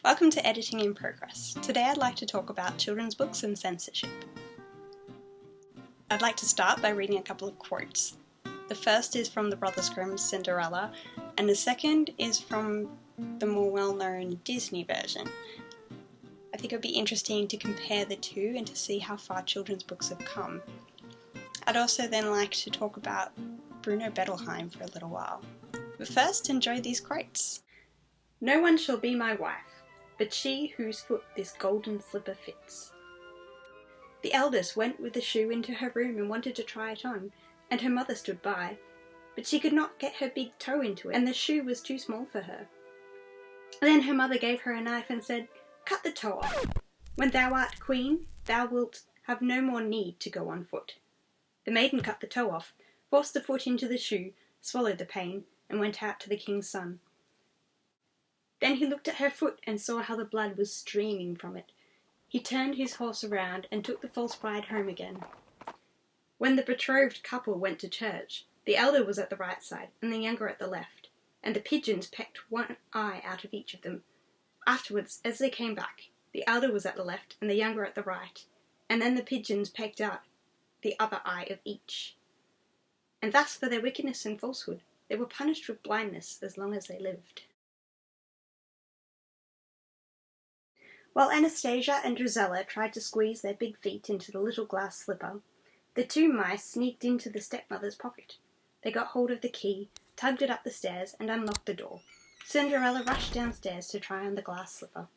Welcome to Editing in Progress. Today I'd like to talk about children's books and censorship. I'd like to start by reading a couple of quotes. The first is from the Brothers Grimm's Cinderella, and the second is from the more well-known Disney version. I think it would be interesting to compare the two and to see how far children's books have come. I'd also then like to talk about Bruno Bettelheim for a little while. But first, enjoy these quotes. "No one shall be my wife, but she whose foot this golden slipper fits." The eldest went with the shoe into her room and wanted to try it on, and her mother stood by, but she could not get her big toe into it, and the shoe was too small for her. Then her mother gave her a knife and said, "Cut the toe off. When thou art queen, thou wilt have no more need to go on foot." The maiden cut the toe off, forced the foot into the shoe, swallowed the pain, and went out to the king's son. Then he looked at her foot and saw how the blood was streaming from it. He turned his horse around and took the false bride home again. When the betrothed couple went to church, the elder was at the right side and the younger at the left, and the pigeons pecked one eye out of each of them. Afterwards, as they came back, the elder was at the left and the younger at the right, and then the pigeons pecked out the other eye of each. And thus, for their wickedness and falsehood, they were punished with blindness as long as they lived. While Anastasia and Drizella tried to squeeze their big feet into the little glass slipper, the two mice sneaked into the stepmother's pocket. They got hold of the key, tugged it up the stairs, and unlocked the door. Cinderella rushed downstairs to try on the glass slipper.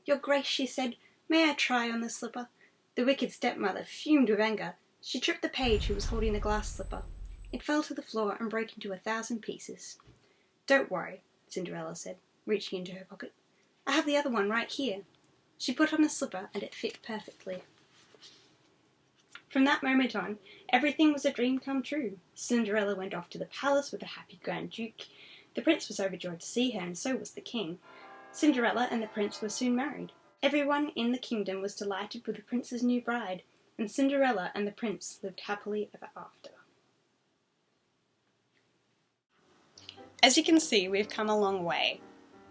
"Your Grace," she said, "may I try on the slipper?" The wicked stepmother fumed with anger. She tripped the page who was holding the glass slipper. It fell to the floor and broke into 1,000 pieces. "Don't worry," Cinderella said, reaching into her pocket. "I have the other one right here." She put on the slipper and it fit perfectly. From that moment on, everything was a dream come true. Cinderella went off to the palace with the happy Grand Duke. The prince was overjoyed to see her, and so was the king. Cinderella and the prince were soon married. Everyone in the kingdom was delighted with the prince's new bride, and Cinderella and the prince lived happily ever after. As you can see, we've come a long way.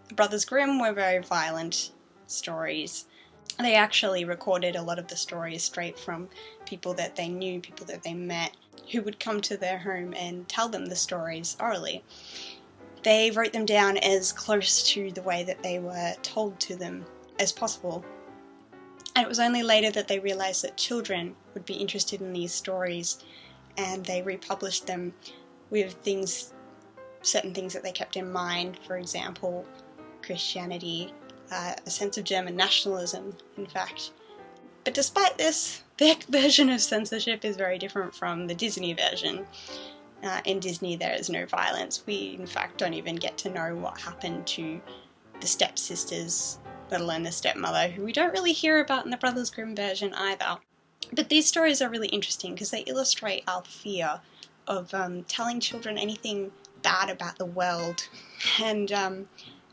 The Brothers Grimm were very violent stories. They actually recorded a lot of the stories straight from people that they knew, people that they met, who would come to their home and tell them the stories orally. They wrote them down as close to the way that they were told to them as possible. And it was only later that they realised that children would be interested in these stories, and they republished them with certain things that they kept in mind, for example, Christianity, a sense of German nationalism, in fact. But despite this, their version of censorship is very different from the Disney version. In Disney there is no violence. We, in fact, don't even get to know what happened to the stepsisters, let alone the stepmother, who we don't really hear about in the Brothers Grimm version either. But these stories are really interesting because they illustrate our fear of telling children anything bad about the world, and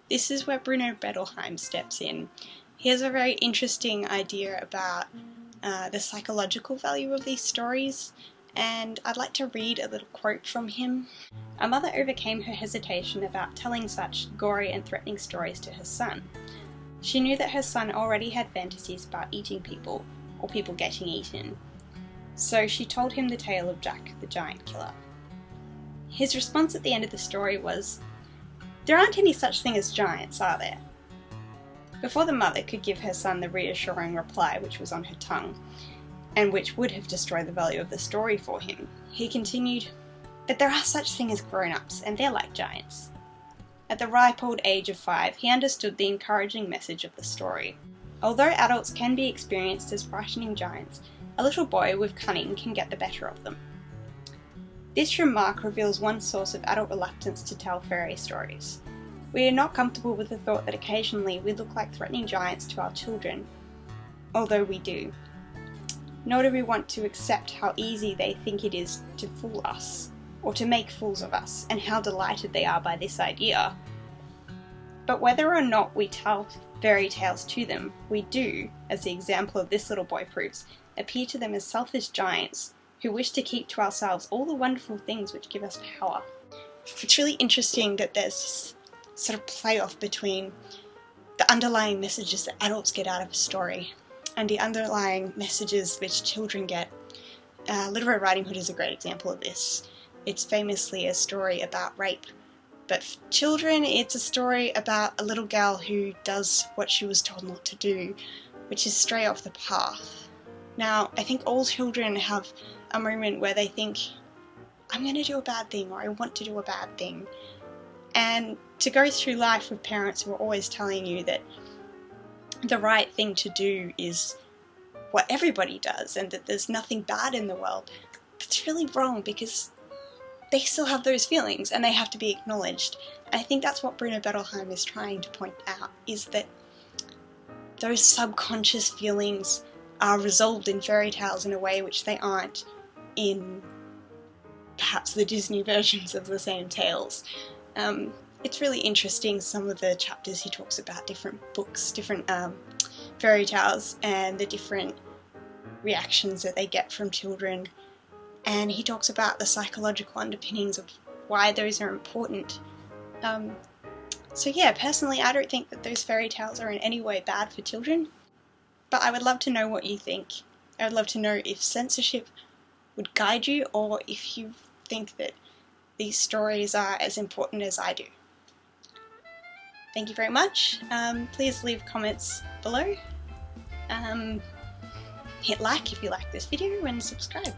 this is where Bruno Bettelheim steps in. He has a very interesting idea about the psychological value of these stories, and I'd like to read a little quote from him. "A mother overcame her hesitation about telling such gory and threatening stories to her son. She knew that her son already had fantasies about eating people, or people getting eaten, so she told him the tale of Jack the Giant Killer. His response at the end of the story was, 'There aren't any such thing as giants, are there?' Before the mother could give her son the reassuring reply which was on her tongue, and which would have destroyed the value of the story for him, he continued, 'But there are such things as grown-ups, and they're like giants.' At the ripe old age of 5, he understood the encouraging message of the story. Although adults can be experienced as frightening giants, a little boy with cunning can get the better of them." This remark reveals one source of adult reluctance to tell fairy stories. We are not comfortable with the thought that occasionally we look like threatening giants to our children, although we do. Nor do we want to accept how easy they think it is to fool us, or to make fools of us, and how delighted they are by this idea. But whether or not we tell fairy tales to them, we do, as the example of this little boy proves, appear to them as selfish giants who wish to keep to ourselves all the wonderful things which give us power. It's really interesting that there's this sort of playoff between the underlying messages that adults get out of a story and the underlying messages which children get. Little Red Riding Hood is a great example of this. It's famously a story about rape, but for children it's a story about a little girl who does what she was told not to do, which is stray off the path. Now, I think all children have a moment where they think, I'm going to do a bad thing, or I want to do a bad thing. And to go through life with parents who are always telling you that the right thing to do is what everybody does and that there's nothing bad in the world, that's really wrong, because they still have those feelings and they have to be acknowledged. And I think that's what Bruno Bettelheim is trying to point out, is that those subconscious feelings are resolved in fairy tales in a way which they aren't in perhaps the Disney versions of the same tales. It's really interesting, some of the chapters he talks about different books, different fairy tales and the different reactions that they get from children, and he talks about the psychological underpinnings of why those are important. So yeah, personally I don't think that those fairy tales are in any way bad for children, but I would love to know what you think. I would love to know if censorship would guide you, or if you think that these stories are as important as I do. Thank you very much. Please leave comments below. Hit like if you like this video and subscribe.